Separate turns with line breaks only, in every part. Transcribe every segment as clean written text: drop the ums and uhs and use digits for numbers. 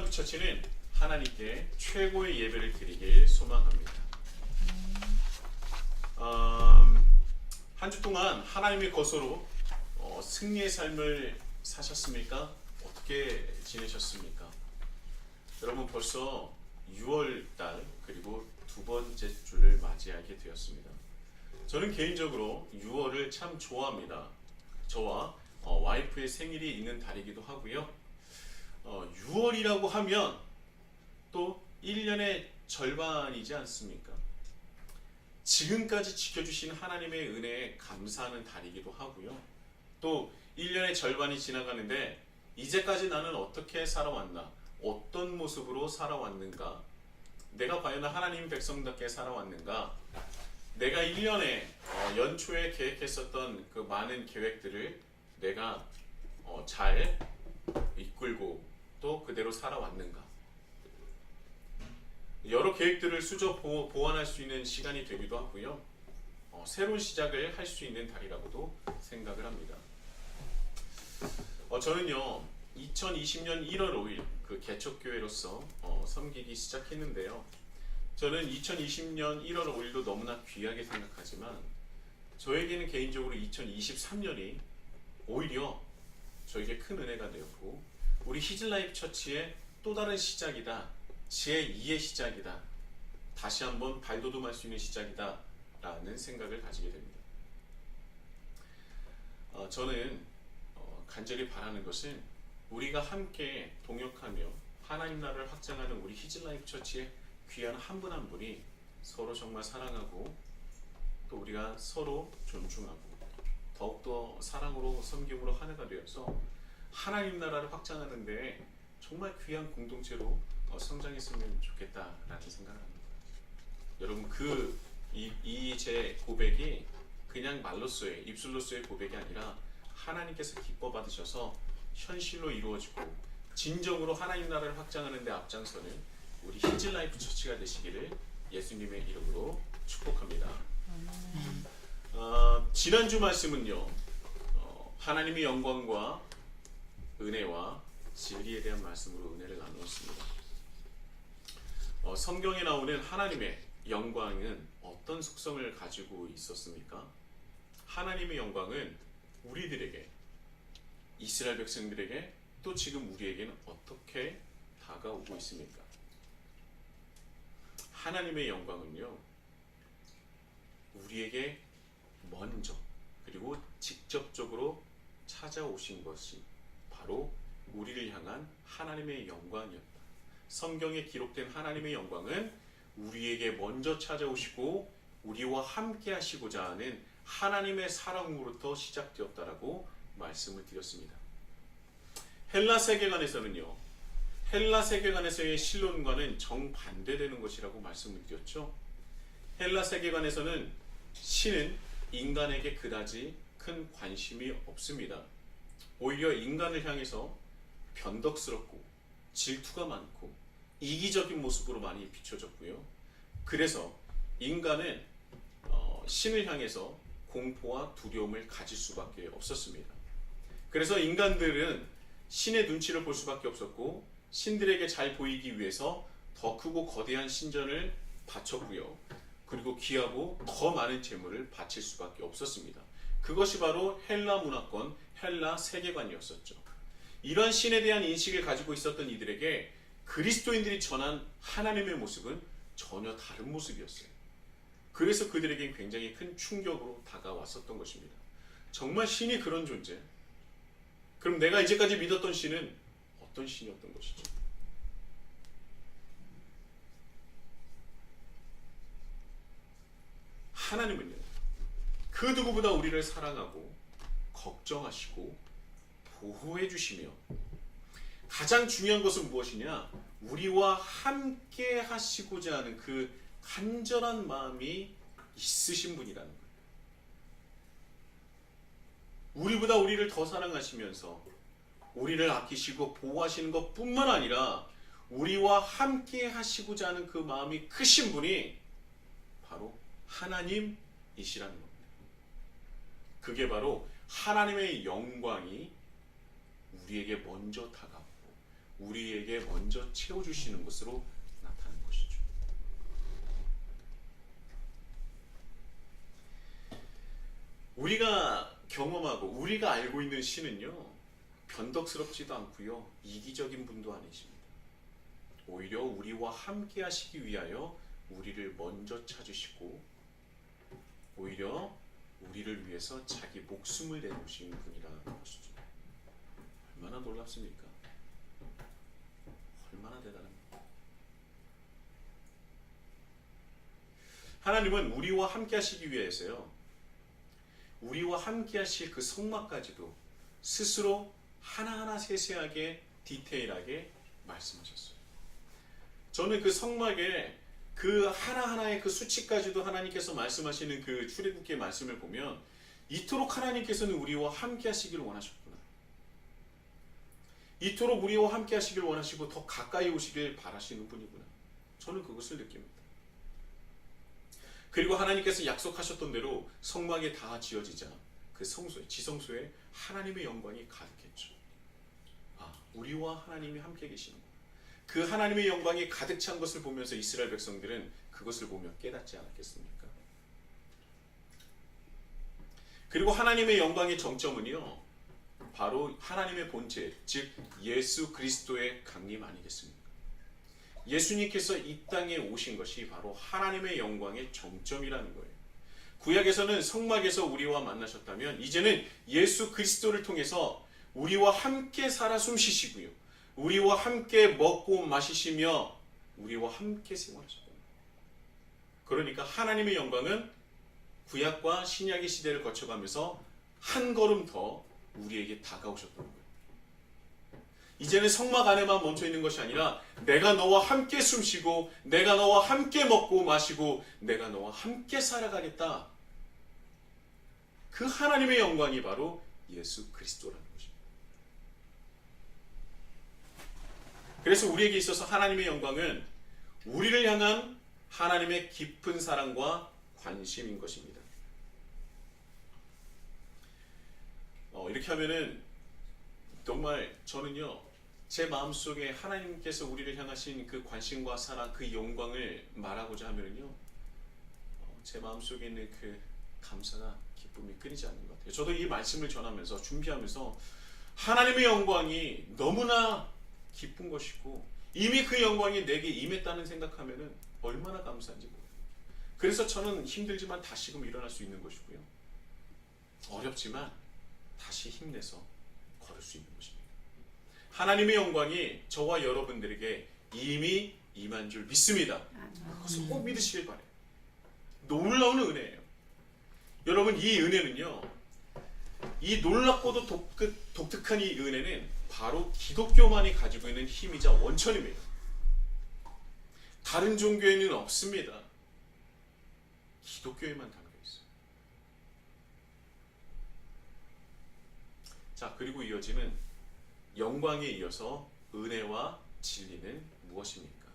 히즈라이프 처치는 하나님께 최고의 예배를 드리길 소망합니다. 한 주 동안 하나님의 것으로 승리의 삶을 사셨습니까? 어떻게 지내셨습니까? 여러분 벌써 6월달 그리고 두 번째 주를 맞이하게 되었습니다. 저는 개인적으로 6월을 참 좋아합니다. 저와 와이프의 생일이 있는 달이기도 하고요. 6월이라고 하면 또 1년의 절반이지 않습니까? 지금까지 지켜주신 하나님의 은혜에 감사하는 달이기도 하고요. 또 1년의 절반이 지나가는데 이제까지 나는 어떻게 살아왔나? 어떤 모습으로 살아왔는가? 내가 과연 하나님 백성답게 살아왔는가? 내가 1년에 연초에 계획했었던 그 많은 계획들을 내가 잘 이끌고 또 그대로 살아왔는가? 여러 계획들을 수저 보완할 수 있는 시간이 되기도 하고요. 새로운 시작을 할 수 있는 달이라고도 생각을 합니다. 저는요 2020년 1월 5일 그 개척교회로서 섬기기 시작했는데요. 저는 2020년 1월 5일도 너무나 귀하게 생각하지만 저에게는 개인적으로 2023년이 오히려 저에게 큰 은혜가 되었고 우리 히즈라이프 처치의 또 다른 시작이다. 제2의 시작이다. 다시 한번 발돋움할 수 있는 시작이다 라는 생각을 가지게 됩니다. 저는 간절히 바라는 것은 우리가 함께 동역하며 하나님 나라를 확장하는 우리 히즈라이프 처치의 귀한 한 분 한 분이 서로 정말 사랑하고 또 우리가 서로 존중하고 더욱더 사랑으로 섬김으로 하나가 되어서 하나님 나라를 확장하는 데 정말 귀한 공동체로 성장했으면 좋겠다라는 생각을 합니다. 여러분 이 제 고백이 그냥 말로서의 입술로서의 고백이 아니라 하나님께서 기뻐 받으셔서 현실로 이루어지고 진정으로 하나님 나라를 확장하는 데 앞장서는 우리 히즈라이프 처치가 되시기를 예수님의 이름으로 축복합니다. 지난주 말씀은요 하나님의 영광과 은혜와 진리에 대한 말씀으로 은혜를 나누었습니다. 성경에 나오는 하나님의 영광은 어떤 속성을 가지고 있었습니까? 하나님의 영광은 우리들에게, 이스라엘 백성들에게 또 지금 우리에게는 어떻게 다가오고 있습니까? 하나님의 영광은요 우리에게 먼저 그리고 직접적으로 찾아오신 것이 바로 우리를 향한 하나님의 영광이었다. 성경에 기록된 하나님의 영광은 우리에게 먼저 찾아오시고 우리와 함께 하시고자 하는 하나님의 사랑으로부터 시작되었다라고 말씀을 드렸습니다. 헬라 세계관에서는요 헬라 세계관에서의 신론과는 정반대되는 것이라고 말씀을 드렸죠. 헬라 세계관에서는 신은 인간에게 그다지 큰 관심이 없습니다. 오히려 인간을 향해서 변덕스럽고 질투가 많고 이기적인 모습으로 많이 비춰졌고요. 그래서 인간은 신을 향해서 공포와 두려움을 가질 수밖에 없었습니다. 그래서 인간들은 신의 눈치를 볼 수밖에 없었고 신들에게 잘 보이기 위해서 더 크고 거대한 신전을 바쳤고요. 그리고 귀하고 더 많은 재물을 바칠 수밖에 없었습니다. 그것이 바로 헬라 문화권, 헬라 세계관이었었죠. 이러한 신에 대한 인식을 가지고 있었던 이들에게 그리스도인들이 전한 하나님의 모습은 전혀 다른 모습이었어요. 그래서 그들에게 굉장히 큰 충격으로 다가왔었던 것입니다. 정말 신이 그런 존재? 그럼 내가 이제까지 믿었던 신은 어떤 신이었던 것이죠? 하나님은요 그 누구보다 우리를 사랑하고 걱정하시고 보호해 주시며 가장 중요한 것은 무엇이냐? 우리와 함께 하시고자 하는 그 간절한 마음이 있으신 분이라는 거예요. 우리보다 우리를 더 사랑하시면서 우리를 아끼시고 보호하시는 것뿐만 아니라 우리와 함께 하시고자 하는 그 마음이 크신 분이 바로 하나님이시라는 겁니다. 그게 바로 하나님의 영광이 우리에게 먼저 다가오고 우리에게 먼저 채워주시는 것으로 나타나는 것이죠. 우리가 경험하고 우리가 알고 있는 신은요, 변덕스럽지도 않고요, 이기적인 분도 아니십니다. 오히려 우리와 함께 하시기 위하여 우리를 먼저 찾으시고 오히려 우리를 위해서 자기 목숨을 내놓으신 분이라는 것이죠. 얼마나 놀랍습니까? 얼마나 대단합니까? 하나님은 우리와 함께 하시기 위해서요, 우리와 함께 하실 그 성막까지도 스스로 하나하나 세세하게 디테일하게 말씀하셨어요. 저는 그 성막에 그 하나하나의 그 수치까지도 하나님께서 말씀하시는 그 출애굽기의 말씀을 보면 이토록 하나님께서는 우리와 함께 하시길 원하셨구나, 이토록 우리와 함께 하시길 원하시고 더 가까이 오시길 바라시는 분이구나, 저는 그것을 느낍니다. 그리고 하나님께서 약속하셨던 대로 성막에 다 지어지자 그 성소에, 지성소에 하나님의 영광이 가득했죠. 아, 우리와 하나님이 함께 계시는, 그 하나님의 영광이 가득 찬 것을 보면서 이스라엘 백성들은 그것을 보며 깨닫지 않았겠습니까? 그리고 하나님의 영광의 정점은요, 바로 하나님의 본체, 즉 예수 그리스도의 강림 아니겠습니까? 예수님께서 이 땅에 오신 것이 바로 하나님의 영광의 정점이라는 거예요. 구약에서는 성막에서 우리와 만나셨다면 이제는 예수 그리스도를 통해서 우리와 함께 살아 숨쉬시고요, 우리와 함께 먹고 마시시며 우리와 함께 생활하셨다. 그러니까 하나님의 영광은 구약과 신약의 시대를 거쳐가면서 한 걸음 더 우리에게 다가오셨다는 거예요. 이제는 성막 안에만 멈춰 있는 것이 아니라 내가 너와 함께 숨쉬고 내가 너와 함께 먹고 마시고 내가 너와 함께 살아가겠다. 그 하나님의 영광이 바로 예수 그리스도라는 것입니다. 그래서 우리에게 있어서 하나님의 영광은 우리를 향한 하나님의 깊은 사랑과 관심인 것입니다. 이렇게 하면은 정말 저는요, 제 마음속에 하나님께서 우리를 향하신 그 관심과 사랑, 그 영광을 말하고자 하면요, 제 마음속에 있는 그 감사가, 기쁨이 끊이지 않는 것 같아요. 저도 이 말씀을 전하면서, 준비하면서 하나님의 영광이 너무나 기쁜 것이고 이미 그 영광이 내게 임했다는 생각하면은 얼마나 감사한지 모르겠어요. 그래서 저는 힘들지만 다시금 일어날 수 있는 것이고요, 어렵지만 다시 힘내서 걸을 수 있는 것입니다. 하나님의 영광이 저와 여러분들에게 이미 임한 줄 믿습니다. 그것을 꼭 믿으시길 바래요. 놀라운 은혜예요. 여러분, 이 은혜는요, 이 놀랍고도 독특한 이 은혜는 바로 기독교만이 가지고 있는 힘이자 원천입니다. 다른 종교에는 없습니다. 기독교에만 담겨 있어요. 자, 그리고 이어지는 영광에 이어서 은혜와 진리는 무엇입니까?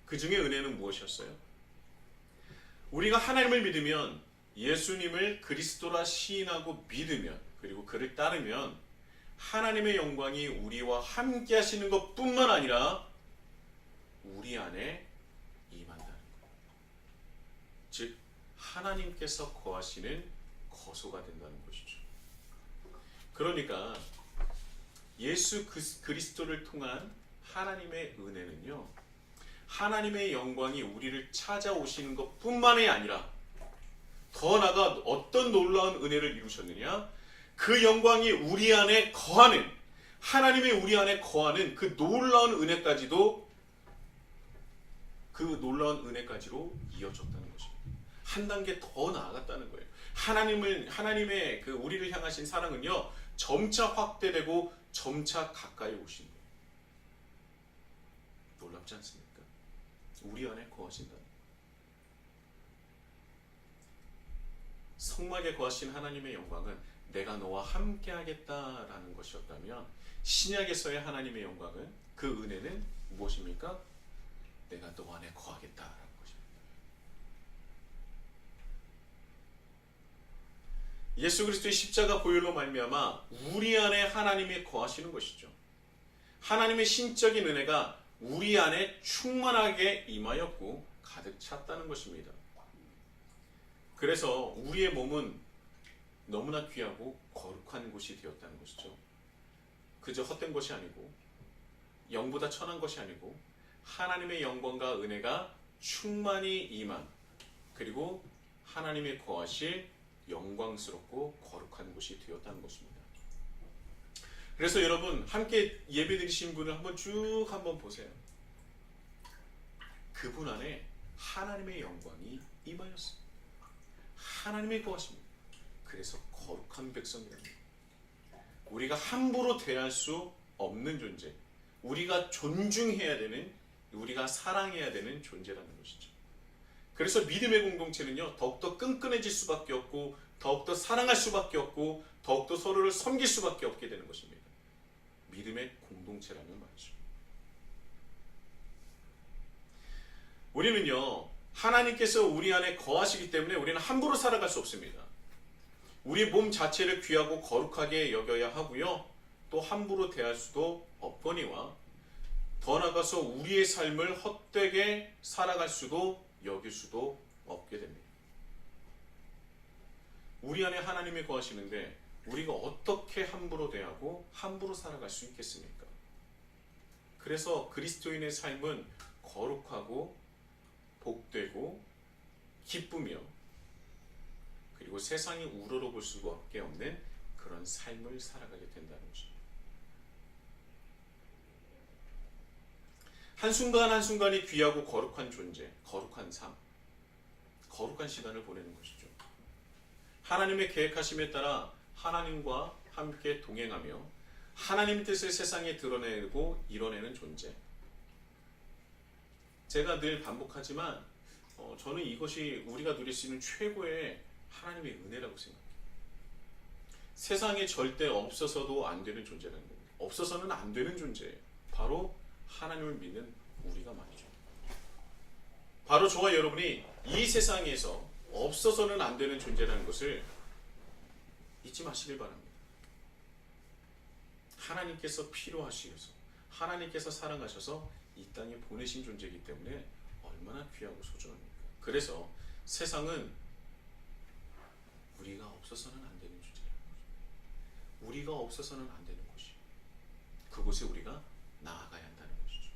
그 중에 은혜는 무엇이었어요? 우리가 하나님을 믿으면, 예수님을 그리스도라 시인하고 믿으면, 그리고 그를 따르면 하나님의 영광이 우리와 함께 하시는 것뿐만 아니라 우리 안에 임한다는 거예요. 즉 하나님께서 거하시는 거소가 된다는 것이죠. 그러니까 예수 그리스도를 통한 하나님의 은혜는요, 하나님의 영광이 우리를 찾아오시는 것뿐만이 아니라 더 나아가 어떤 놀라운 은혜를 이루셨느냐, 그 영광이 우리 안에 거하는, 하나님의 우리 안에 거하는 그 놀라운 은혜까지도, 그 놀라운 은혜까지로 이어졌다는 것입니다. 한 단계 더 나아갔다는 거예요. 하나님의 그 우리를 향하신 사랑은요, 점차 확대되고 점차 가까이 오신 거예요. 놀랍지 않습니까? 우리 안에 거하신다. 성막에 거하신 하나님의 영광은 내가 너와 함께 하겠다라는 것이었다면, 신약에서의 하나님의 영광은, 그 은혜는 무엇입니까? 내가 너 안에 거하겠다라는 것입니다. 예수 그리스도의 십자가 보혈로 말미암아 우리 안에 하나님이 거하시는 것이죠. 하나님의 신적인 은혜가 우리 안에 충만하게 임하였고 가득 찼다는 것입니다. 그래서 우리의 몸은 너무나 귀하고 거룩한 곳이 되었다는 것이죠. 그저 헛된 것이 아니고 영보다 천한 것이 아니고 하나님의 영광과 은혜가 충만히 임한, 그리고 하나님의 거하실 영광스럽고 거룩한 곳이 되었다는 것입니다. 그래서 여러분 함께 예배드리신 분을 한번 보세요. 그분 안에 하나님의 영광이 임하였습니다. 하나님의 거하십니다. 그래서 거룩한 백성입니다. 우리가 함부로 대할 수 없는 존재, 우리가 존중해야 되는, 우리가 사랑해야 되는 존재라는 것이죠. 그래서 믿음의 공동체는요, 더욱더 끈끈해질 수밖에 없고, 더욱더 사랑할 수밖에 없고, 더욱더 서로를 섬길 수밖에 없게 되는 것입니다. 믿음의 공동체라는 말이죠. 우리는요, 하나님께서 우리 안에 거하시기 때문에 우리는 함부로 살아갈 수 없습니다. 우리 몸 자체를 귀하고 거룩하게 여겨야 하고요, 또 함부로 대할 수도 없거니와 더 나아가서 우리의 삶을 헛되게 살아갈 수도 여길 수도 없게 됩니다. 우리 안에 하나님이 거하시는데 우리가 어떻게 함부로 대하고 함부로 살아갈 수 있겠습니까? 그래서 그리스도인의 삶은 거룩하고 복되고 기쁘며, 그리고 세상이 우러러볼 수밖에 없는 그런 삶을 살아가게 된다는 것입니다. 한순간 한순간이 귀하고 거룩한 존재, 거룩한 삶, 거룩한 시간을 보내는 것이죠. 하나님의 계획하심에 따라 하나님과 함께 동행하며 하나님의 뜻을 세상에 드러내고 이뤄내는 존재. 제가 늘 반복하지만 저는 이것이 우리가 누릴 수 있는 최고의 하나님의 은혜라고 생각해요. 세상에 절대 없어서도 안 되는 존재라는 겁니다. 없어서는 안 되는 존재예요. 바로 하나님을 믿는 우리가 말이죠. 바로 저와 여러분이 이 세상에서 없어서는 안 되는 존재라는 것을 잊지 마시길 바랍니다. 하나님께서 필요하시어서, 하나님께서 사랑하셔서 이 땅에 보내신 존재이기 때문에 얼마나 귀하고 소중합니까? 그래서 세상은 우리가 없어서는 안 되는 존재라는 거죠. 우리가 없어서는 안 되는 곳이, 그곳에 우리가 나아가야 한다는 것이죠.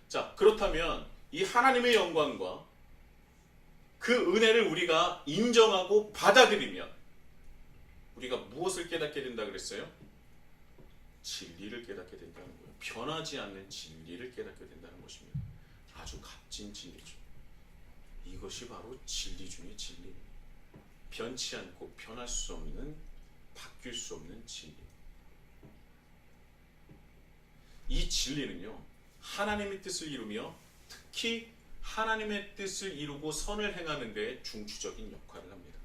자, 그렇다면 이 하나님의 영광과 그 은혜를 우리가 인정하고 받아들이면 우리가 무엇을 깨닫게 된다 그랬어요? 진리를 깨닫게 된다는 거예요. 변하지 않는 진리를 깨닫게 된다는 것입니다. 아주 값진 진리죠. 이것이 바로 진리 중의 진리입니다. 변치 않고 변할 수 없는, 바뀔 수 없는 진리. 이 진리는요, 하나님의 뜻을 이루며 특히 하나님의 뜻을 이루고 선을 행하는 데 중추적인 역할을 합니다.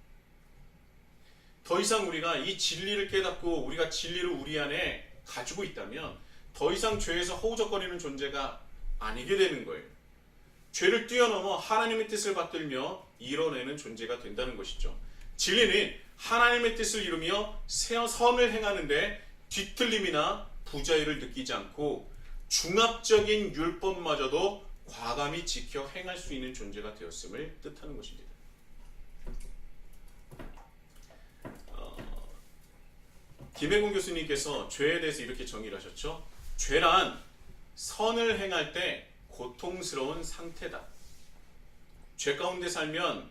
더 이상 우리가 이 진리를 깨닫고 우리가 진리를 우리 안에 가지고 있다면 더 이상 죄에서 허우적거리는 존재가 아니게 되는 거예요. 죄를 뛰어넘어 하나님의 뜻을 받들며 이뤄내는 존재가 된다는 것이죠. 진리는 하나님의 뜻을 이루며 선을 행하는데 뒤틀림이나 부자유를 느끼지 않고 중압적인 율법마저도 과감히 지켜 행할 수 있는 존재가 되었음을 뜻하는 것입니다. 김혜곤 교수님께서 죄에 대해서 이렇게 정의를 하셨죠. 죄란 선을 행할 때 고통스러운 상태다. 죄 가운데 살면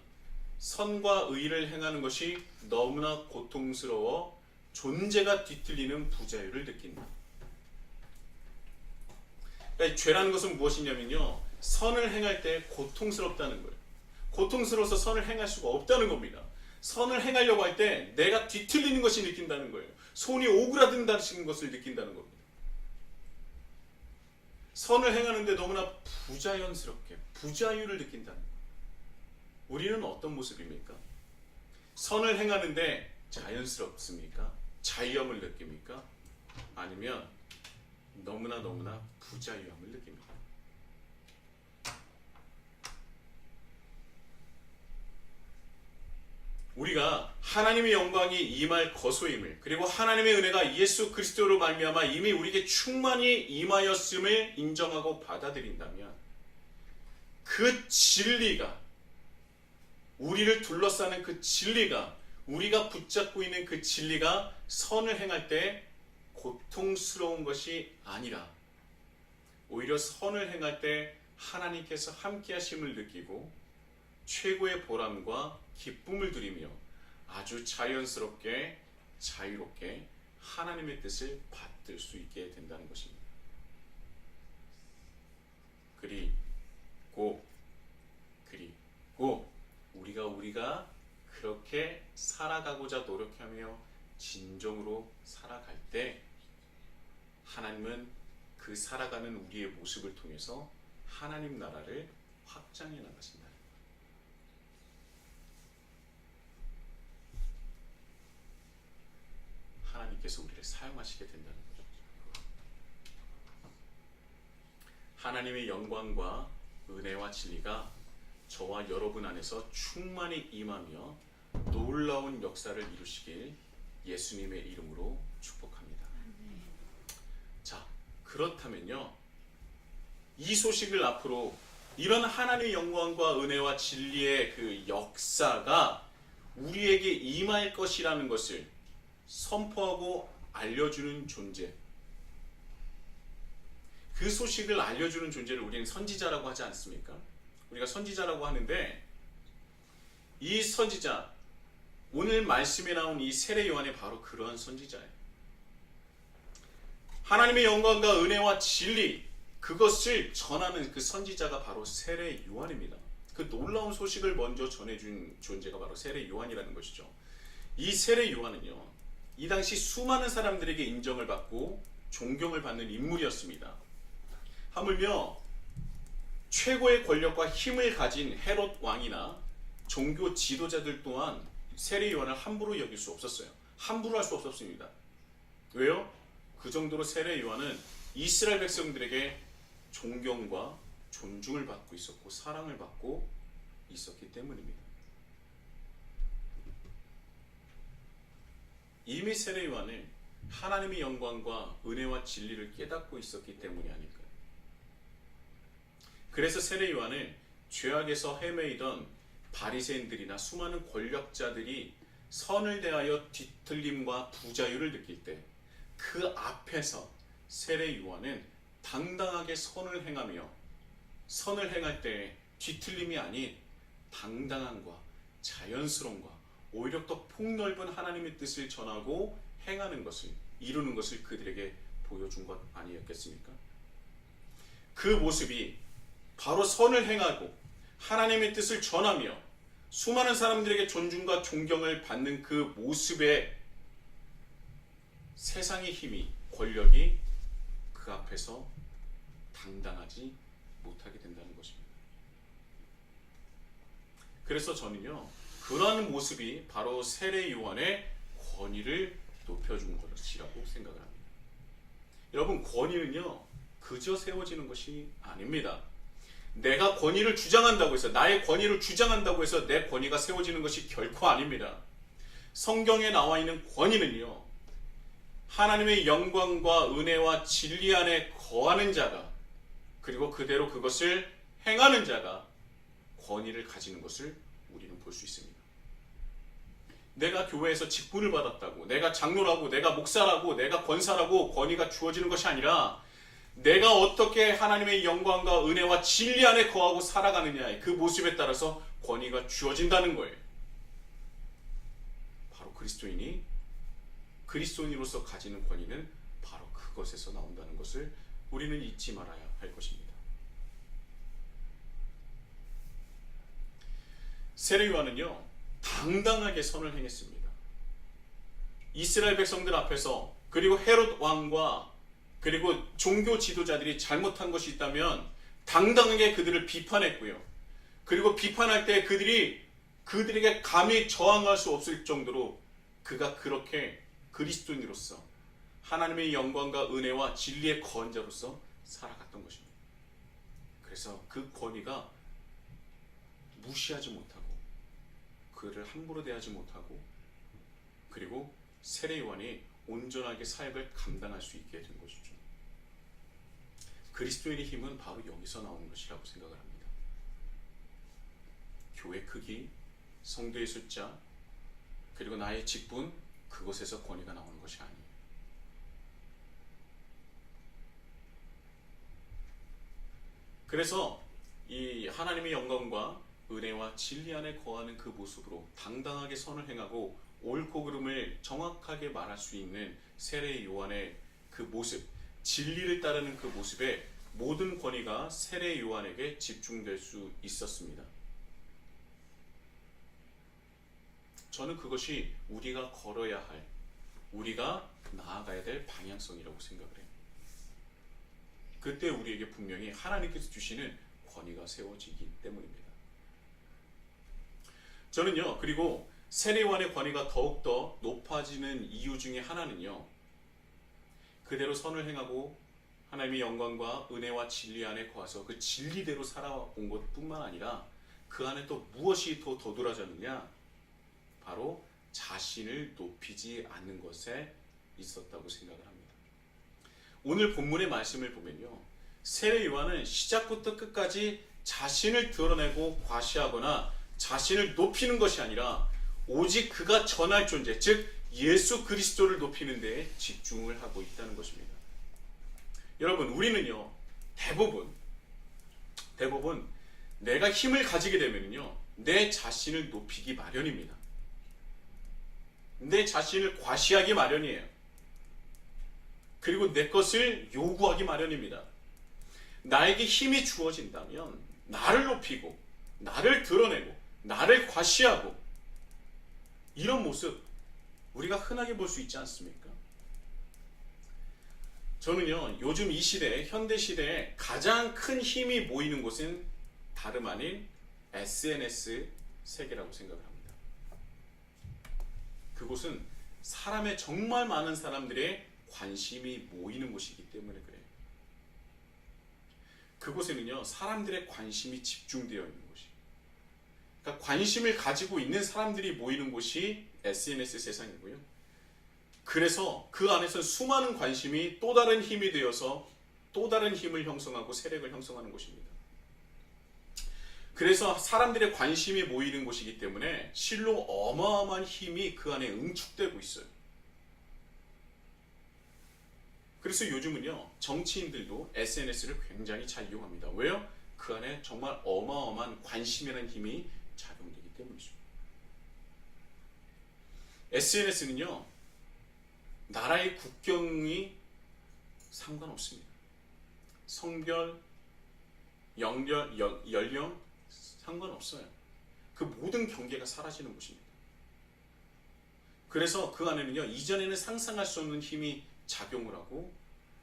선과 의를 행하는 것이 너무나 고통스러워 존재가 뒤틀리는 부자유를 느낀다. 그러니까 죄라는 것은 무엇이냐면요, 선을 행할 때 고통스럽다는 거예요. 고통스러워서 선을 행할 수가 없다는 겁니다. 선을 행하려고 할 때 내가 뒤틀리는 것이 느낀다는 거예요. 손이 오그라든다는 것을 느낀다는 겁니다. 선을 행하는데 너무나 부자연스럽게 부자유를 느낀다는 거예요. 우리는 어떤 모습입니까? 선을 행하는데 자연스럽습니까? 자유함을 느낍니까? 아니면 너무나 부자유함을 느낍니다. 우리가 하나님의 영광이 임할 거소임을, 그리고 하나님의 은혜가 예수 그리스도로 말미암아 이미 우리에게 충만히 임하였음을 인정하고 받아들인다면 그 진리가, 우리를 둘러싸는 그 진리가, 우리가 붙잡고 있는 그 진리가 선을 행할 때 고통스러운 것이 아니라 오히려 선을 행할 때 하나님께서 함께 하심을 느끼고 최고의 보람과 기쁨을 누리며 아주 자연스럽게 자유롭게 하나님의 뜻을 받들 수 있게 된다는 것입니다. 그리고 우리가 그렇게 살아가고자 노력하며 진정으로 살아갈 때 하나님은 그 살아가는 우리의 모습을 통해서 하나님 나라를 확장해 나가신다. 하나님께서 우리를 사용하시게 된다는 거죠. 하나님의 영광과 은혜와 진리가 저와 여러분 안에서 충만히 임하며 놀라운 역사를 이루시길 예수님의 이름으로 축복합니다. 자, 그렇다면요, 이 소식을 앞으로 이런 하나님의 영광과 은혜와 진리의 그 역사가 우리에게 임할 것이라는 것을 선포하고 알려주는 존재, 그 소식을 알려주는 존재를 우리는 선지자라고 하지 않습니까? 우리가 선지자라고 하는데 이 선지자, 오늘 말씀에 나온 이 세례 요한이 바로 그러한 선지자예요. 하나님의 영광과 은혜와 진리, 그것을 전하는 그 선지자가 바로 세례 요한입니다. 그 놀라운 소식을 먼저 전해준 존재가 바로 세례 요한이라는 것이죠. 이 세례 요한은요, 이 당시 수많은 사람들에게 인정을 받고 존경을 받는 인물이었습니다. 하물며 최고의 권력과 힘을 가진 헤롯 왕이나 종교 지도자들 또한 세례 요한을 함부로 여길 수 없었어요. 함부로 할 수 없었습니다. 왜요? 그 정도로 세례 요한은 이스라엘 백성들에게 존경과 존중을 받고 있었고 사랑을 받고 있었기 때문입니다. 이미 세례 요한은 하나님의 영광과 은혜와 진리를 깨닫고 있었기 때문이 아닐까요? 그래서 세례 요한은 죄악에서 헤매이던 바리새인들이나 수많은 권력자들이 선을 대하여 뒤틀림과 부자유를 느낄 때 그 앞에서 세례 요한은 당당하게 선을 행하며, 선을 행할 때 뒤틀림이 아닌 당당함과 자연스러움과 오히려 더 폭넓은 하나님의 뜻을 전하고 행하는 것을, 이루는 것을 그들에게 보여준 것 아니었겠습니까? 그 모습이 바로 선을 행하고 하나님의 뜻을 전하며 수많은 사람들에게 존중과 존경을 받는 그 모습에 세상의 힘이, 권력이 그 앞에서 당당하지 못하게 된다는 것입니다. 그래서 저는요, 그러한 모습이 바로 세례 요한의 권위를 높여준 것이라고 생각을 합니다. 여러분, 권위는요, 그저 세워지는 것이 아닙니다. 내가 권위를 주장한다고 해서, 나의 권위를 주장한다고 해서 내 권위가 세워지는 것이 결코 아닙니다. 성경에 나와 있는 권위는요, 하나님의 영광과 은혜와 진리 안에 거하는 자가, 그리고 그대로 그것을 행하는 자가 권위를 가지는 것을 우리는 볼 수 있습니다. 내가 교회에서 직분을 받았다고, 내가 장로라고, 내가 목사라고, 내가 권사라고 권위가 주어지는 것이 아니라 내가 어떻게 하나님의 영광과 은혜와 진리 안에 거하고 살아가느냐의 그 모습에 따라서 권위가 주어진다는 거예요. 바로 그리스도인으로서 가지는 권위는 바로 그것에서 나온다는 것을 우리는 잊지 말아야 할 것입니다. 세례 요한은요, 당당하게 선을 행했습니다. 이스라엘 백성들 앞에서, 그리고 헤롯 왕과 그리고 종교 지도자들이 잘못한 것이 있다면 당당하게 그들을 비판했고요. 그리고 비판할 때 그들에게 감히 저항할 수 없을 정도로 그가 그렇게 그리스도인으로서 하나님의 영광과 은혜와 진리의 거언자로서 살아갔던 것입니다. 그래서 그 권위가 무시하지 못하고 그를 함부로 대하지 못하고 그리고 세례 요한이 온전하게 사역을 감당할 수 있게 된 것이죠. 그리스도인의 힘은 바로 여기서 나오는 것이라고 생각을 합니다. 교회 크기, 성도의 숫자, 그리고 나의 직분, 그것에서 권위가 나오는 것이 아니에요. 그래서 이 하나님의 영광과 은혜와 진리 안에 거하는 그 모습으로 당당하게 선을 행하고 옳고 그름을 정확하게 말할 수 있는 세례 요한의 그 모습, 진리를 따르는 그 모습에 모든 권위가 세례 요한에게 집중될 수 있었습니다. 저는 그것이 우리가 걸어야 할, 우리가 나아가야 될 방향성이라고 생각을 해요. 그때 우리에게 분명히 하나님께서 주시는 권위가 세워지기 때문입니다. 저는요, 그리고 세례 요한의 권위가 더욱더 높아지는 이유 중에 하나는요, 그대로 선을 행하고 하나님의 영광과 은혜와 진리 안에 거하서 그 진리대로 살아온 것뿐만 아니라 그 안에 또 무엇이 더 도드라졌느냐? 바로 자신을 높이지 않는 것에 있었다고 생각을 합니다. 오늘 본문의 말씀을 보면요, 세례 요한은 시작부터 끝까지 자신을 드러내고 과시하거나 자신을 높이는 것이 아니라 오직 그가 전할 존재, 즉 예수 그리스도를 높이는 데에 집중을 하고 있다는 것입니다. 여러분, 우리는요, 대부분 내가 힘을 가지게 되면요, 내 자신을 높이기 마련입니다. 내 자신을 과시하기 마련이에요. 그리고 내 것을 요구하기 마련입니다. 나에게 힘이 주어진다면 나를 높이고 나를 드러내고 나를 과시하고 이런 모습 우리가 흔하게 볼 수 있지 않습니까? 저는요, 요즘 이 시대, 현대 시대에 가장 큰 힘이 모이는 곳은 다름 아닌 SNS 세계라고 생각을 합니다. 그곳은 사람의 정말 많은 사람들의 관심이 모이는 곳이기 때문에 그래요. 그곳에는요, 사람들의 관심이 집중되어 있는 곳이. 그러니까 관심을 가지고 있는 사람들이 모이는 곳이 SNS 세상이고요. 그래서 그 안에서 수많은 관심이 또 다른 힘이 되어서 또 다른 힘을 형성하고 세력을 형성하는 곳입니다. 그래서 사람들의 관심이 모이는 곳이기 때문에 실로 어마어마한 힘이 그 안에 응축되고 있어요. 그래서 요즘은요, 정치인들도 SNS를 굉장히 잘 이용합니다. 왜요? 그 안에 정말 어마어마한 관심이라는 힘이 작용되기 때문이죠. SNS는요, 나라의 국경이 상관없습니다. 성별, 연령 상관없어요. 그 모든 경계가 사라지는 곳입니다. 그래서 그 안에는요, 이전에는 상상할 수 없는 힘이 작용을 하고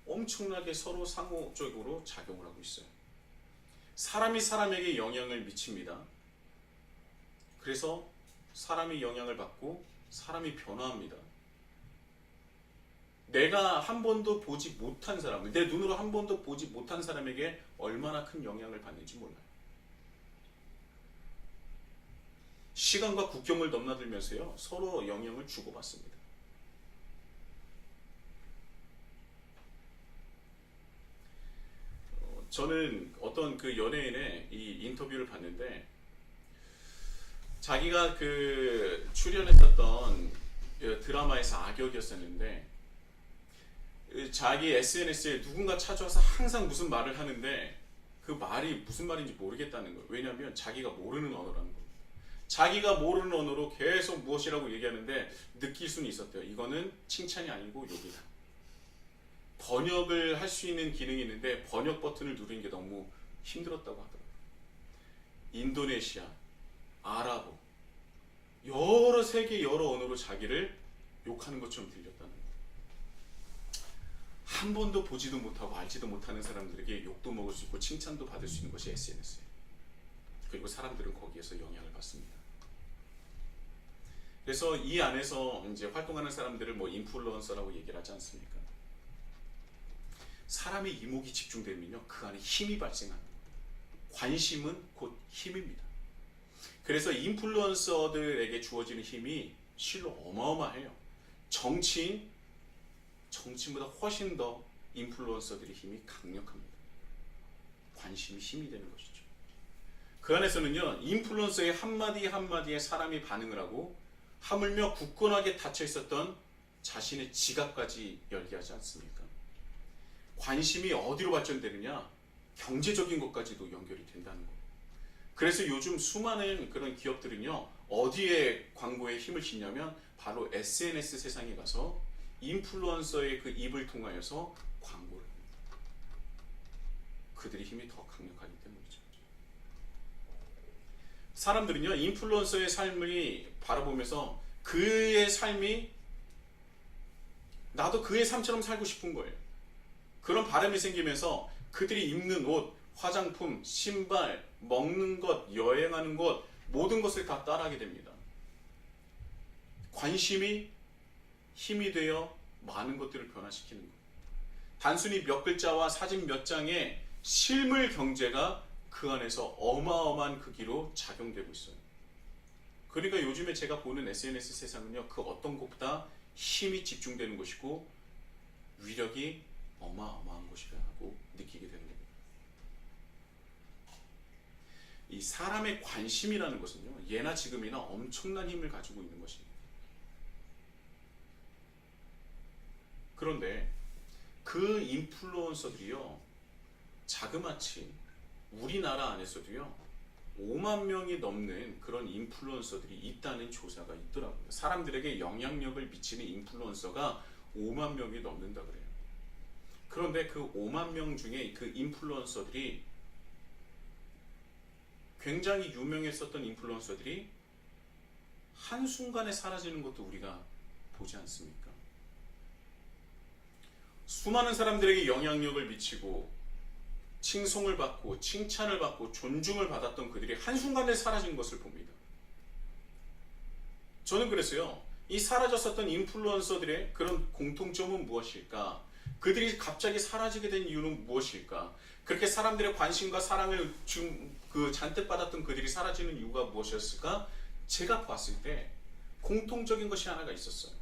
엄청나게 서로 상호적으로 작용을 하고 있어요. 사람이 사람에게 영향을 미칩니다. 그래서 사람이 영향을 받고 사람이 변화합니다. 내가 한 번도 보지 못한 사람, 내 눈으로 한 번도 보지 못한 사람에게 얼마나 큰 영향을 받는지 몰라요. 시간과 국경을 넘나들면서요, 서로 영향을 주고받습니다. 저는 어떤 그 연예인의 이 인터뷰를 봤는데, 자기가 그 출연했었던 드라마에서 악역이었었는데, 자기 SNS에 누군가 찾아와서 항상 무슨 말을 하는데 그 말이 무슨 말인지 모르겠다는 거예요. 왜냐하면 자기가 모르는 언어라는 겁니다. 자기가 모르는 언어로 계속 무엇이라고 얘기하는데 느낄 수는 있었대요. 이거는 칭찬이 아니고 욕이다. 번역을 할 수 있는 기능이 있는데 번역 버튼을 누르는 게 너무 힘들었다고 하더라고요. 인도네시아, 아랍어, 여러 세계 여러 언어로 자기를 욕하는 것처럼 들렸다는 거예요. 한 번도 보지도 못하고 알지도 못하는 사람들에게 욕도 먹을 수 있고 칭찬도 받을 수 있는 것이 SNS예요. 그리고 사람들은 거기에서 영향을 받습니다. 그래서 이 안에서 이제 활동하는 사람들을 뭐 인플루언서라고 얘기를 하지 않습니까? 사람의 이목이 집중되면요, 그 안에 힘이 발생합니다. 관심은 곧 힘입니다. 그래서 인플루언서들에게 주어지는 힘이 실로 어마어마해요. 정치인보다 훨씬 더 인플루언서들의 힘이 강력합니다. 관심이 힘이 되는 것이죠. 그 안에서는요, 인플루언서의 한마디 한마디에 사람이 반응을 하고 하물며 굳건하게 닫혀 있었던 자신의 지갑까지 열게 하지 않습니까? 관심이 어디로 발전되느냐? 경제적인 것까지도 연결이 된다는 거예요. 그래서 요즘 수많은 그런 기업들은요, 어디에 광고에 힘을 싣냐면 바로 SNS 세상에 가서 인플루언서의 그 입을 통하여서 광고를 합니다. 그들의 힘이 더 강력하기 때문이죠. 사람들은요, 인플루언서의 삶을 바라보면서 그의 삶이 나도 그의 삶처럼 살고 싶은 거예요. 그런 바람이 생기면서 그들이 입는 옷, 화장품, 신발, 먹는 것, 여행하는 것, 모든 것을 다 따라하게 됩니다. 관심이 힘이 되어 많은 것들을 변화시키는 거예요. 단순히 몇 글자와 사진 몇 장의 실물 경제가 그 안에서 어마어마한 크기로 작용되고 있어요. 그러니까 요즘에 제가 보는 SNS 세상은요, 그 어떤 것보다 힘이 집중되는 것이고 위력이 어마어마한 것이라고 느끼게 되는 겁니다. 이 사람의 관심이라는 것은요, 예나 지금이나 엄청난 힘을 가지고 있는 것입니다. 그런데 그 인플루언서들이요, 자그마치 우리나라 안에서도요 5만 명이 넘는 그런 인플루언서들이 있다는 조사가 있더라고요. 사람들에게 영향력을 미치는 인플루언서가 5만 명이 넘는다 그래요. 그런데 그 5만 명 중에 그 인플루언서들이 굉장히 유명했었던 인플루언서들이 한순간에 사라지는 것도 우리가 보지 않습니까? 수많은 사람들에게 영향력을 미치고 칭송을 받고 칭찬을 받고 존중을 받았던 그들이 한순간에 사라진 것을 봅니다. 저는 그랬어요. 이 사라졌었던 인플루언서들의 그런 공통점은 무엇일까? 그들이 갑자기 사라지게 된 이유는 무엇일까? 그렇게 사람들의 관심과 사랑을 잔뜩 받았던 그들이 사라지는 이유가 무엇이었을까? 제가 봤을 때 공통적인 것이 하나가 있었어요.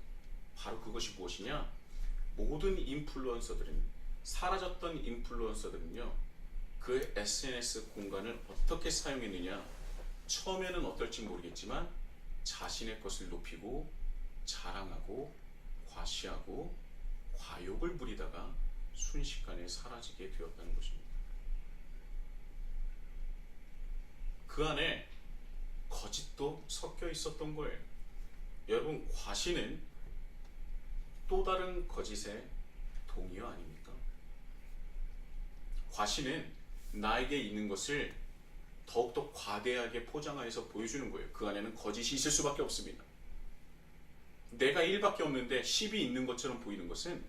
바로 그것이 무엇이냐? 모든 인플루언서들은, 사라졌던 인플루언서들은요, 그 SNS 공간을 어떻게 사용했느냐? 처음에는 어떨지 모르겠지만 자신의 것을 높이고 자랑하고 과시하고 과욕을 부리다가 순식간에 사라지게 되었다는 것입니다. 그 안에 거짓도 섞여 있었던 거예요. 여러분, 과시는 또 다른 거짓의 동의어 아닙니까? 과시는 나에게 있는 것을 더욱더 과대하게 포장하여서 보여주는 거예요. 그 안에는 거짓이 있을 수밖에 없습니다. 내가 1밖에 없는데 10이 있는 것처럼 보이는 것은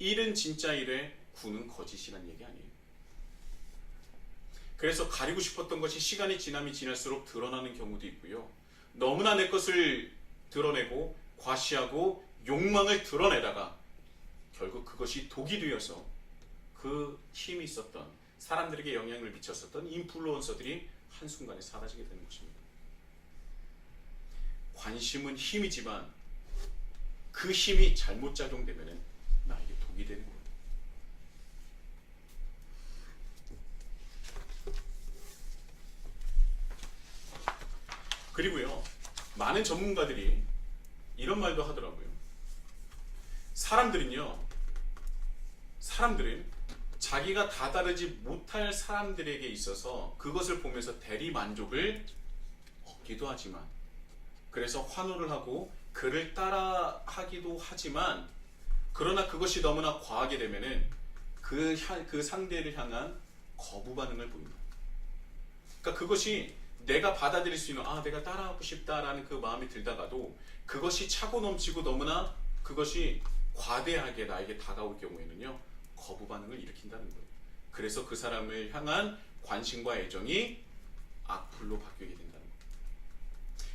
1은 진짜 1에 9는 거짓이라는 얘기 아니에요. 그래서 가리고 싶었던 것이 시간이 지나면 지날수록 드러나는 경우도 있고요. 너무나 내 것을 드러내고 과시하고 욕망을 드러내다가 결국 그것이 독이 되어서 그 힘이 있었던, 사람들에게 영향을 미쳤었던 인플루언서들이 한순간에 사라지게 되는 것입니다. 관심은 힘이지만 그 힘이 잘못 작용되면 나에게 독이 되는 거예요. 그리고요, 많은 전문가들이 이런 말도 하더라고요. 사람들은 자기가 다다르지 못할 사람들에게 있어서 그것을 보면서 대리 만족을 얻기도 하지만, 그래서 환호를 하고 그를 따라 하기도 하지만, 그러나 그것이 너무나 과하게 되면은 그 상대를 향한 거부 반응을 보입니다. 그러니까 그것이 내가 받아들일 수 있는, 내가 따라하고 싶다라는 그 마음이 들다가도 그것이 차고 넘치고 너무나 그것이 과대하게 나에게 다가올 경우에는요, 거부 반응을 일으킨다는 거예요. 그래서 그 사람을 향한 관심과 애정이 악플로 바뀌게 된다는 거예요.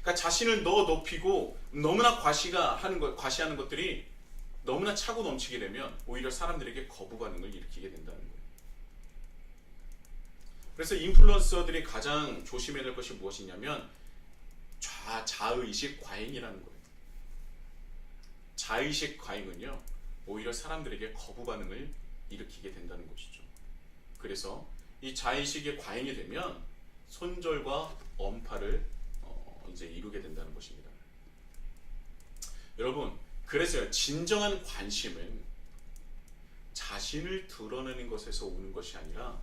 그러니까 자신을 높이고 너무나 과시하는 것들이 너무나 차고 넘치게 되면 오히려 사람들에게 거부 반응을 일으키게 된다는 거예요. 그래서 인플루언서들이 가장 조심해야 될 것이 무엇이냐면, 자의식 과잉이라는 거예요. 자의식 과잉은요, 오히려 사람들에게 거부 반응을 일으키게 된다는 것이죠. 그래서 이 자의식의 과잉이 되면 손절과 엄파를 이제 이루게 된다는 것입니다. 여러분, 그래서요, 진정한 관심은 자신을 드러내는 것에서 오는 것이 아니라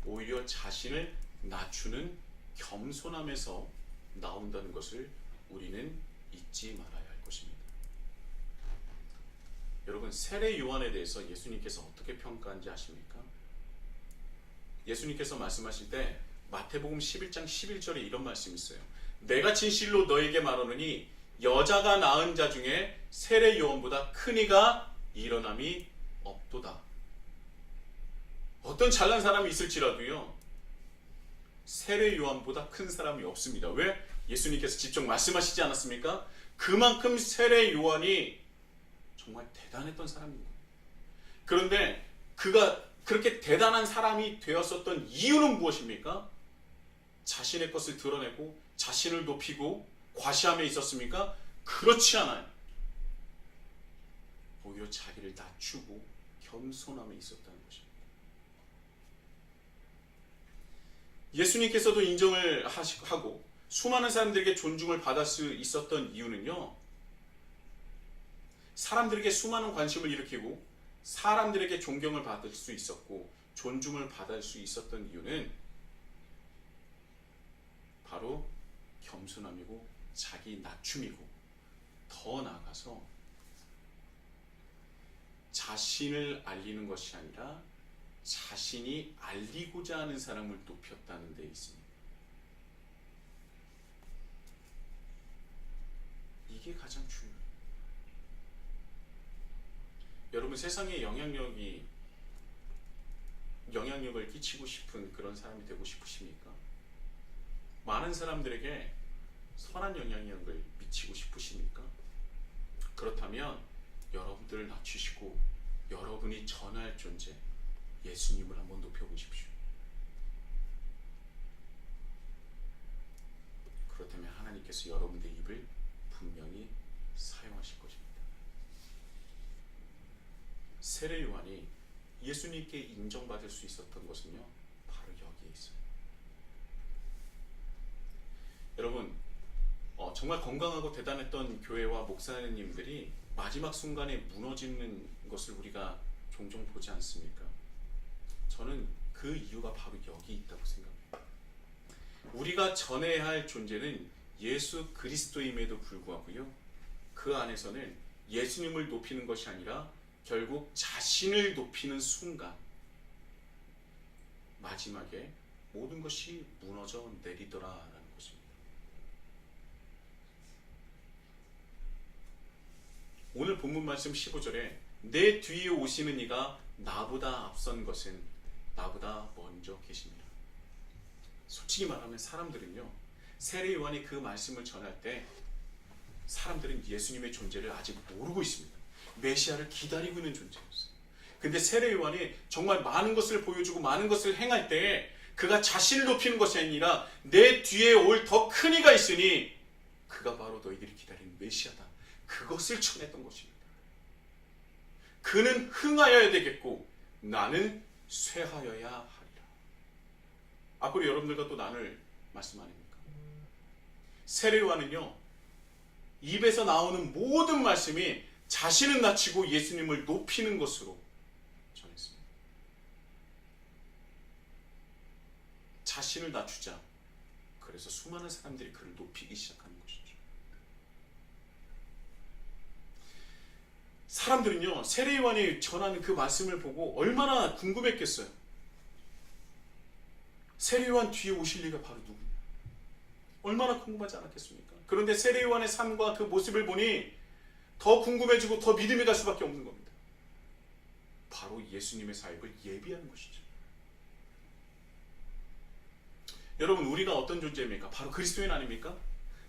오히려 자신을 낮추는 겸손함에서 나온다는 것을 우리는 잊지 말아야 할 것입니다. 여러분, 세례 요한에 대해서 예수님께서 어떻게 평가한지 아십니까? 예수님께서 말씀하실 때 마태복음 11장 11절에 이런 말씀이 있어요. 내가 진실로 너에게 말하노니 여자가 낳은 자 중에 세례 요한보다 큰 이가 일어남이 없도다. 어떤 잘난 사람이 있을지라도요, 세례 요한보다 큰 사람이 없습니다. 왜? 예수님께서 직접 말씀하시지 않았습니까? 그만큼 세례 요한이 정말 대단했던 사람입니다. 그런데 그가 그렇게 대단한 사람이 되었었던 이유는 무엇입니까? 자신의 것을 드러내고 자신을 높이고 과시함에 있었습니까? 그렇지 않아요. 오히려 자기를 낮추고 겸손함에 있었다는 것입니다. 예수님께서도 인정을 하고 수많은 사람들에게 존중을 받을 수 있었던 이유는요, 사람들에게 수많은 관심을 일으키고 사람들에게 존경을 받을 수 있었고 존중을 받을 수 있었던 이유는 바로 겸손함이고 자기 낮춤이고, 더 나아가서 자신을 알리는 것이 아니라 자신이 알리고자 하는 사람을 높였다는 데 있습니다. 이게 가장 중요해요. 여러분, 세상에 영향력을 끼치고 싶은 그런 사람이 되고 싶으십니까? 많은 사람들에게 선한 영향력을 미치고 싶으십니까? 그렇다면 여러분들을 낮추시고 여러분이 전할 존재 예수님을 한번 높여보십시오. 그렇다면 하나님께서 여러분들의 입을 분명히 사용하실 것입니다. 세례 요한이 예수님께 인정받을 수 있었던 것은요, 바로 여기에 있어요. 여러분, 정말 건강하고 대단했던 교회와 목사님들이 마지막 순간에 무너지는 것을 우리가 종종 보지 않습니까? 저는 그 이유가 바로 여기 있다고 생각합니다. 우리가 전해야 할 존재는 예수 그리스도임에도 불구하고요, 그 안에서는 예수님을 높이는 것이 아니라 결국 자신을 높이는 순간 마지막에 모든 것이 무너져 내리더라라는 것입니다. 오늘 본문 말씀 15절에 내 뒤에 오시는 이가 나보다 앞선 것은 나보다 먼저 계십니다. 솔직히 말하면 사람들은요, 세례 요한이 그 말씀을 전할 때 사람들은 예수님의 존재를 아직 모르고 있습니다. 메시아를 기다리고 있는 존재였어요. 근데 세례 요한이 정말 많은 것을 보여주고 많은 것을 행할 때 그가 자신을 높이는 것이 아니라 내 뒤에 올 더 큰 이가 있으니 그가 바로 너희들이 기다리는 메시아다, 그것을 전했던 것입니다. 그는 흥하여야 되겠고 나는 쇠하여야 하리라. 앞으로 여러분들과 또 나눌 말씀 아닙니까? 세례 요한은요, 입에서 나오는 모든 말씀이 자신은 낮추고 예수님을 높이는 것으로 전했습니다. 자신을 낮추자. 그래서 수많은 사람들이 그를 높이기 시작하는 것이죠. 사람들은요, 세례 요한이 전하는 그 말씀을 보고 얼마나 궁금했겠어요. 세례 요한 뒤에 오실 리가 바로 누구냐, 얼마나 궁금하지 않았겠습니까? 그런데 세례 요한의 삶과 그 모습을 보니 더 궁금해지고 더 믿음이 갈 수밖에 없는 겁니다. 바로 예수님의 사역을 예비하는 것이죠. 여러분, 우리가 어떤 존재입니까? 바로 그리스도인 아닙니까?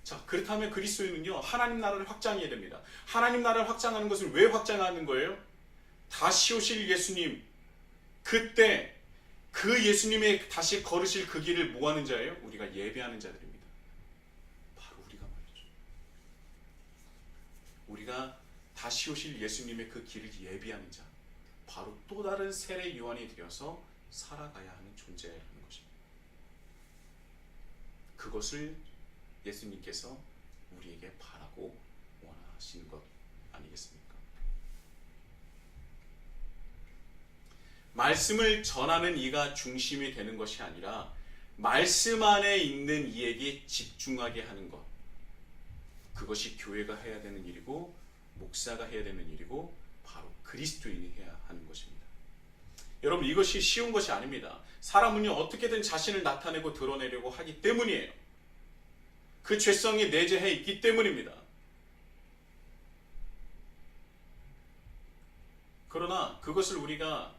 자, 그렇다면 그리스도인은요, 하나님 나라를 확장해야 됩니다. 하나님 나라를 확장하는 것을 왜 확장하는 거예요? 다시 오실 예수님, 그때 그 예수님의 다시 걸으실 그 길을 뭐 하는 자예요? 우리가 예배하는 자들입니다. 바로 우리가 말이에요. 우리가 다시 오실 예수님의 그 길을 예비하는 자, 바로 또 다른 세례 요한이 되어서 살아가야 하는 존재라는 것입니다. 그것을 예수님께서 우리에게 바라고 원하신 것 아니겠습니까? 말씀을 전하는 이가 중심이 되는 것이 아니라 말씀 안에 있는 이에게 집중하게 하는 것, 그것이 교회가 해야 되는 일이고 목사가 해야 되는 일이고 바로 그리스도인이 해야 하는 것입니다. 여러분, 이것이 쉬운 것이 아닙니다. 사람은요, 어떻게든 자신을 나타내고 드러내려고 하기 때문이에요. 그 죄성이 내재해 있기 때문입니다. 그러나 그것을 우리가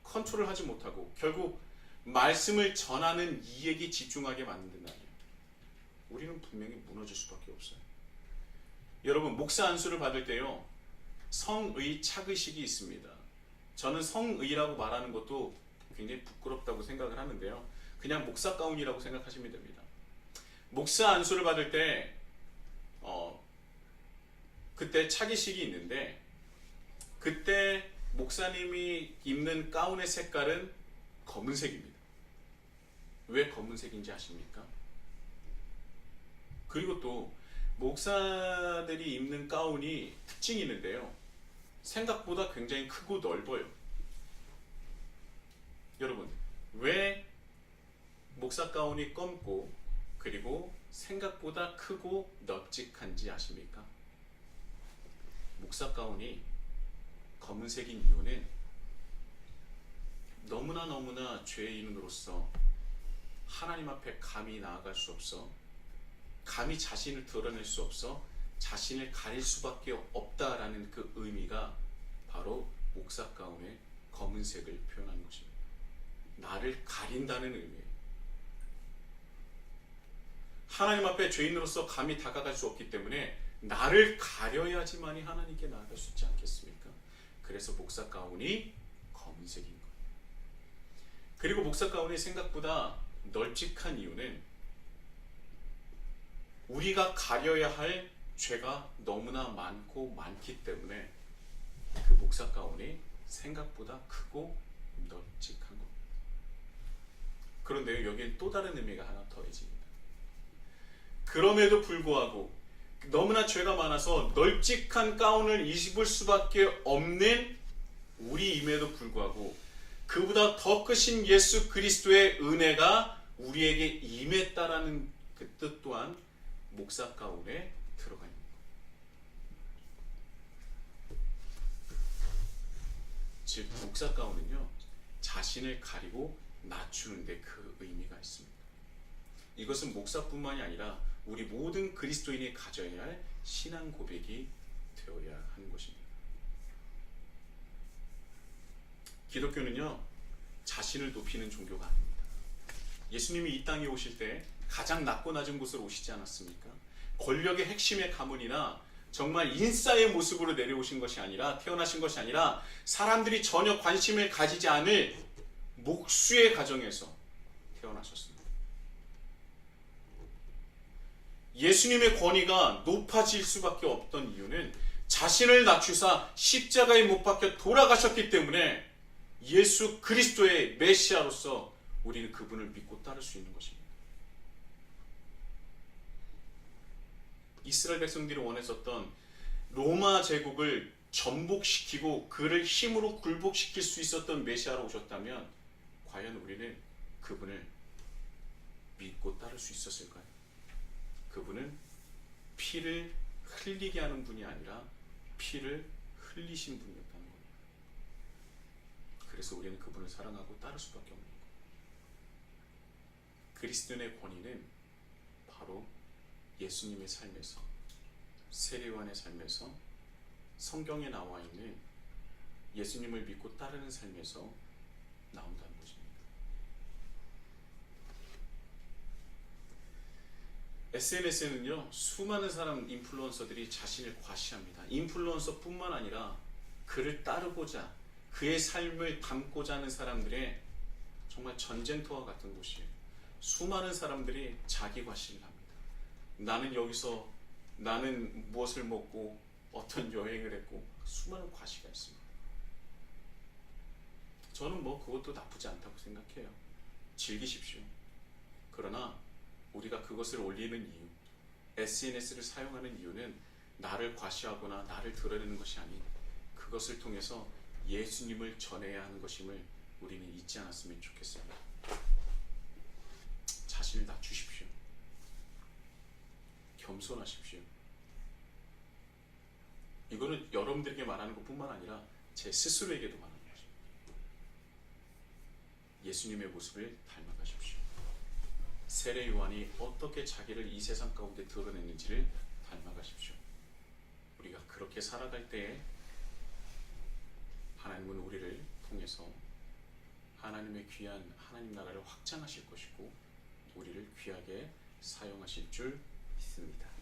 컨트롤하지 못하고 결국 말씀을 전하는 이에게 집중하게 만든다면 우리는 분명히 무너질 수밖에 없어요. 여러분, 목사 안수를 받을 때요, 성의 착의식이 있습니다. 저는 성의라고 말하는 것도 굉장히 부끄럽다고 생각을 하는데요, 그냥 목사 가운이라고 생각하시면 됩니다. 목사 안수를 받을 때 그때 착의식이 있는데, 그때 목사님이 입는 가운의 색깔은 검은색입니다. 왜 검은색인지 아십니까? 그리고 또 목사들이 입는 가운이 특징이 있는데요, 생각보다 굉장히 크고 넓어요. 여러분, 왜 목사 가운이 검고 그리고 생각보다 크고 널찍한지 아십니까? 목사 가운이 검은색인 이유는 너무나 죄인으로서 하나님 앞에 감히 나아갈 수 없어, 감히 자신을 드러낼 수 없어 자신을 가릴 수밖에 없다라는 그 의미가 바로 목사 가운의 검은색을 표현하는 것입니다. 나를 가린다는 의미예요. 하나님 앞에 죄인으로서 감히 다가갈 수 없기 때문에 나를 가려야지만이 하나님께 나아갈 수 있지 않겠습니까? 그래서 목사 가운이 검은색인 거예요. 그리고 목사 가운이 생각보다 널찍한 이유는 우리가 가려야 할 죄가 너무나 많기 때문에 그 목사 가운이 생각보다 크고 널찍한 겁니다. 그런데 여기엔 또 다른 의미가 하나 더해집니다. 그럼에도 불구하고 너무나 죄가 많아서 널찍한 가운을 입을 수밖에 없는 우리임에도 불구하고 그보다 더 크신 예수 그리스도의 은혜가 우리에게 임했다라는 그 뜻 또한 목사 가운에 들어가 있는 거예요. 즉 목사 가운은요, 자신을 가리고 낮추는 데 그 의미가 있습니다. 이것은 목사뿐만이 아니라 우리 모든 그리스도인이 가져야 할 신앙 고백이 되어야 하는 것입니다. 기독교는요, 자신을 높이는 종교가 아닙니다. 예수님이 이 땅에 오실 때 가장 낮고 낮은 곳으로 오시지 않았습니까? 권력의 핵심의 가문이나 정말 인싸의 모습으로 내려오신 것이 아니라, 태어나신 것이 아니라 사람들이 전혀 관심을 가지지 않을 목수의 가정에서 태어나셨습니다. 예수님의 권위가 높아질 수밖에 없던 이유는 자신을 낮추사 십자가에 못 박혀 돌아가셨기 때문에 예수 그리스도의 메시아로서 우리는 그분을 믿고 따를 수 있는 것입니다. 이스라엘 백성들이 원했었던 로마 제국을 전복시키고 그를 힘으로 굴복시킬 수 있었던 메시아로 오셨다면 과연 우리는 그분을 믿고 따를 수 있었을까요? 그분은 피를 흘리게 하는 분이 아니라 피를 흘리신 분이었다는 겁니다. 그래서 우리는 그분을 사랑하고 따를 수밖에 없는 거예요. 그리스도인의 권위는 바로 예수님의 삶에서, 세례요한의 삶에서, 성경에 나와 있는 예수님을 믿고 따르는 삶에서 나온다는 것입니다. SNS에는요, 수많은 사람 인플루언서들이 자신을 과시합니다. 인플루언서뿐만 아니라 그를 따르고자, 그의 삶을 담고자 하는 사람들의 정말 전쟁터와 같은 곳이에요. 수많은 사람들이 자기 과시를 합니다. 나는 여기서 나는 무엇을 먹고 어떤 여행을 했고 수많은 과시가 있습니다. 저는 뭐 그것도 나쁘지 않다고 생각해요. 즐기십시오. 그러나 우리가 그것을 올리는 이유, SNS를 사용하는 이유는 나를 과시하거나 나를 드러내는 것이 아닌 그것을 통해서 예수님을 전해야 하는 것임을 우리는 잊지 않았으면 좋겠습니다. 자신을 낮추십시오. 겸손하십시오. 이거는 여러분들에게 말하는 것뿐만 아니라 제 스스로에게도 말하는 것입니다. 예수님의 모습을 닮아가십시오. 세례 요한이 어떻게 자기를 이 세상 가운데 드러냈는지를 닮아가십시오. 우리가 그렇게 살아갈 때에 하나님은 우리를 통해서 하나님의 귀한 하나님 나라를 확장하실 것이고 우리를 귀하게 사용하실 줄 믿습니다.